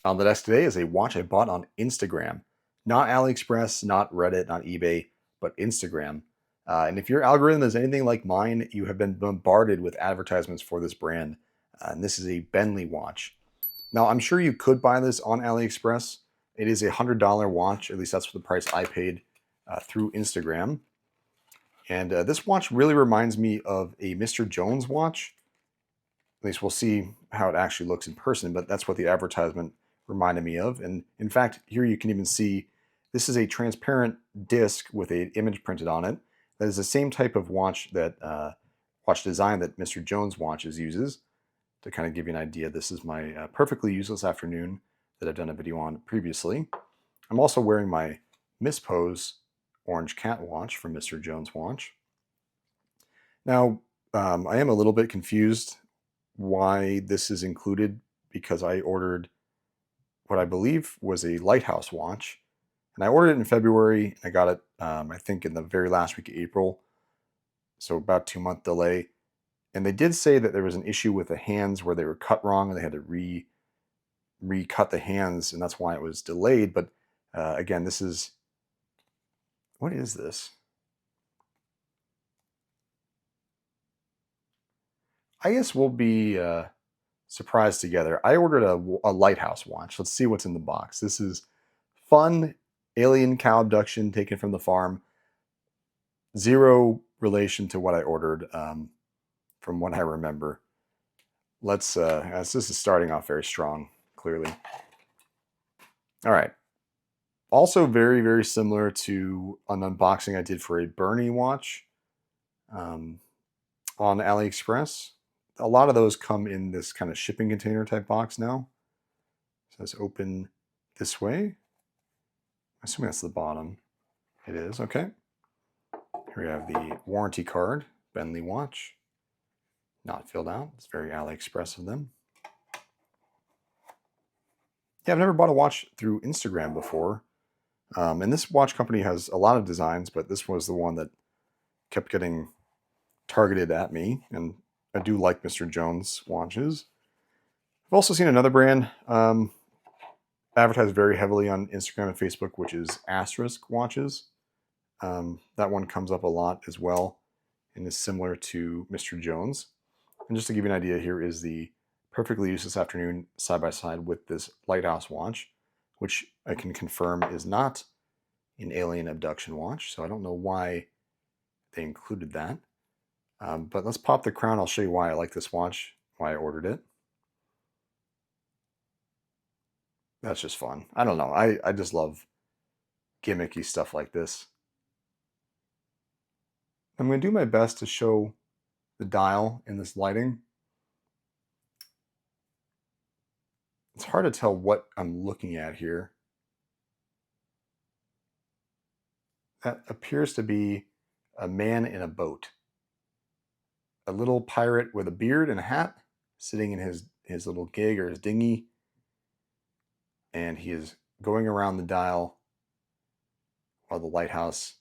On the desk today is a watch I bought on Instagram. Not AliExpress, not Reddit, not eBay, but Instagram. And if your algorithm is anything like mine, you have been bombarded with advertisements for this brand. And this is a Benlywatch. Now, I'm sure you could buy this on AliExpress. It is a $100 watch, at least that's the price I paid through Instagram. And this watch really reminds me of a Mr. Jones watch. At least we'll see how it actually looks in person, but that's what the advertisement reminded me of. And in fact, here you can even see this is a transparent disc with an image printed on it. That is the same type of watch that watch design that Mr. Jones watches uses. To kind of give you an idea, this is my perfectly useless afternoon that I've done a video on previously. I'm also wearing my Miss Pose orange cat watch from Mr. Jones Watch. Now, I am a little bit confused why this is included because I ordered what I believe was a Lighthouse watch. And I ordered it in February. And I got it, I think, in the very last week of April. So about 2 month delay. And they did say that there was an issue with the hands where they were cut wrong and they had to recut the hands. And that's why it was delayed. But again, this is, what is this? I guess we'll be surprised together. I ordered a Lighthouse watch. Let's see what's in the box. This is fun alien cow abduction taken from the farm. Zero relation to what I ordered from what I remember. Let's, as this is starting off very strong, clearly. All right. Also very, very similar to an unboxing I did for a Bernie watch on AliExpress. A lot of those come in this kind of shipping container type box now. So let's open this way. I assume that's the bottom. It is, okay. Here we have the warranty card, Benlywatch. Not filled out. It's very AliExpress of them. Yeah, I've never bought a watch through Instagram before. And this watch company has a lot of designs, but this was the one that kept getting targeted at me. And I do like Mr. Jones watches. I've also seen another brand advertised very heavily on Instagram and Facebook, which is Asterisk watches. That one comes up a lot as well and is similar to Mr. Jones. And just to give you an idea, here is the perfectly useless afternoon side by side with this Lighthouse watch, which I can confirm is not an alien abduction watch. So I don't know why they included that. But let's pop the crown. I'll show you why I like this watch, why I ordered it. That's just fun. I don't know. I just love gimmicky stuff like this. I'm going to do my best to show the dial in this lighting. It's hard to tell what I'm looking at here. That appears to be a man in a boat. A little pirate with a beard and a hat sitting in his little gig or his dinghy. And he is going around the dial while the lighthouse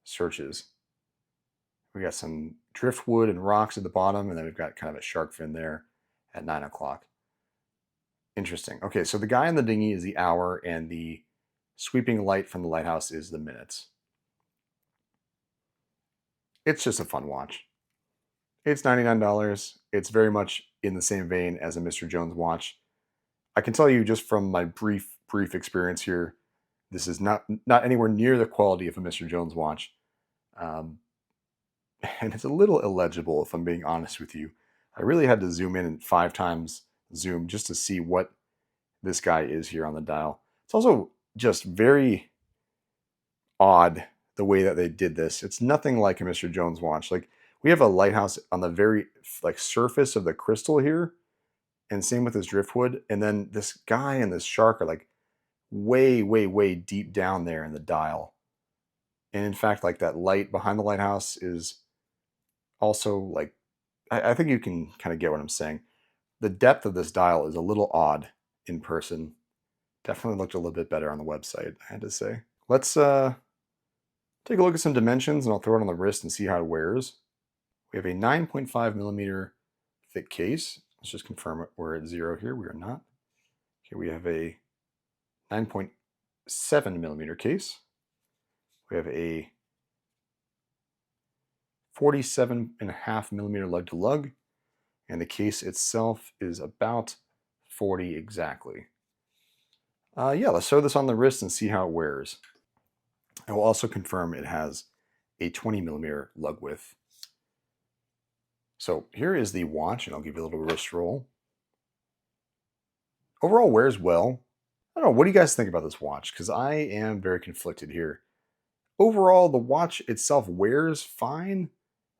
searches. We got some driftwood and rocks at the bottom, and then we've got kind of a shark fin there at 9 o'clock. Interesting. Okay, so the guy in the dinghy is the hour, and the sweeping light from the lighthouse is the minutes. It's just a fun watch. It's $99. It's very much in the same vein as a Mr. Jones watch. I can tell you just from my brief experience here, this is not anywhere near the quality of a Mr. Jones watch. And it's a little illegible, if I'm being honest with you. I really had to zoom in 5 times zoom just to see what this guy is here on the dial. It's also just very odd the way that they did this. It's nothing like a Mr. Jones watch. Like, we have a lighthouse on the very surface of the crystal here, and same with this driftwood. And then this guy and this shark are like way, way, way deep down there in the dial. And in fact, like, that light behind the lighthouse is also like, I think you can kind of get what I'm saying. The depth of this dial is a little odd in person. Definitely looked a little bit better on the website, I had to say. Let's take a look at some dimensions, and I'll throw it on the wrist and see how it wears. We have a 9.5 millimeter thick case. Let's just confirm it. We're at 0 here. We are not. Okay, we have a 9.7 millimeter case. We have a 47.5 millimeter lug to lug, and the case itself is about 40 exactly. Yeah, let's throw this on the wrist and see how it wears. I will also confirm it has a 20 millimeter lug width. So here is the watch, and I'll give you a little wrist roll. Overall wears well. I don't know, what do you guys think about this watch? Because I am very conflicted here. Overall, the watch itself wears fine.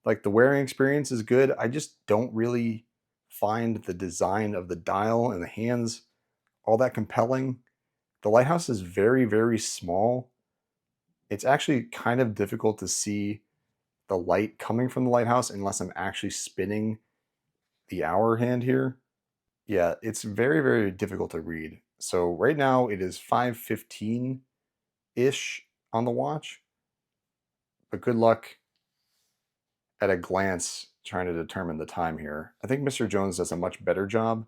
Like, the wearing experience is good. I just don't really find the design of the dial and the hands all that compelling. The Lighthouse is very, very small. It's actually kind of difficult to see the light coming from the Lighthouse unless I'm actually spinning the hour hand here. Yeah, it's very, very difficult to read. So right now it is 5:15-ish on the watch, but good luck at a glance trying to determine the time here. I think Mr. Jones does a much better job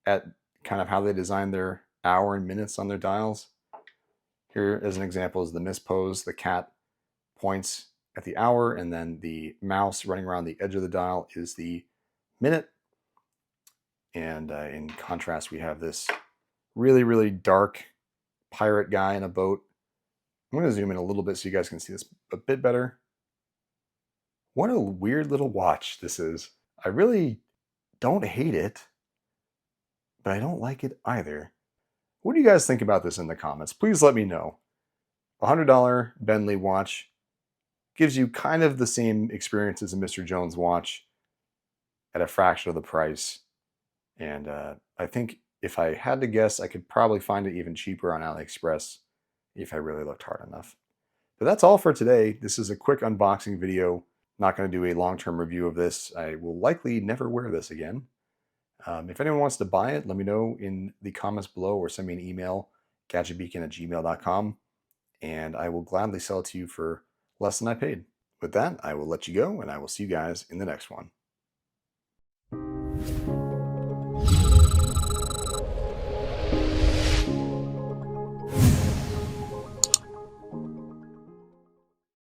at kind of how they design their hour and minutes on their dials. Here, as an example, is the miss pose. The cat points at the hour, and then the mouse running around the edge of the dial is the minute. And in contrast, we have this really, really dark pirate guy in a boat. I'm going to zoom in a little bit so you guys can see this a bit better. What a weird little watch this is. I really don't hate it, but I don't like it either. What do you guys think about this in the comments? Please let me know. A $100 Benlywatch gives you kind of the same experience as a Mr. Jones watch at a fraction of the price. And I think if I had to guess, I could probably find it even cheaper on AliExpress if I really looked hard enough. But that's all for today. This is a quick unboxing video. Not going to do a long-term review of this. I will likely never wear this again. If anyone wants to buy it, let me know in the comments below or send me an email, gadgetbeacon@gmail.com, and I will gladly sell it to you for less than I paid. With that, I will let you go, and I will see you guys in the next one.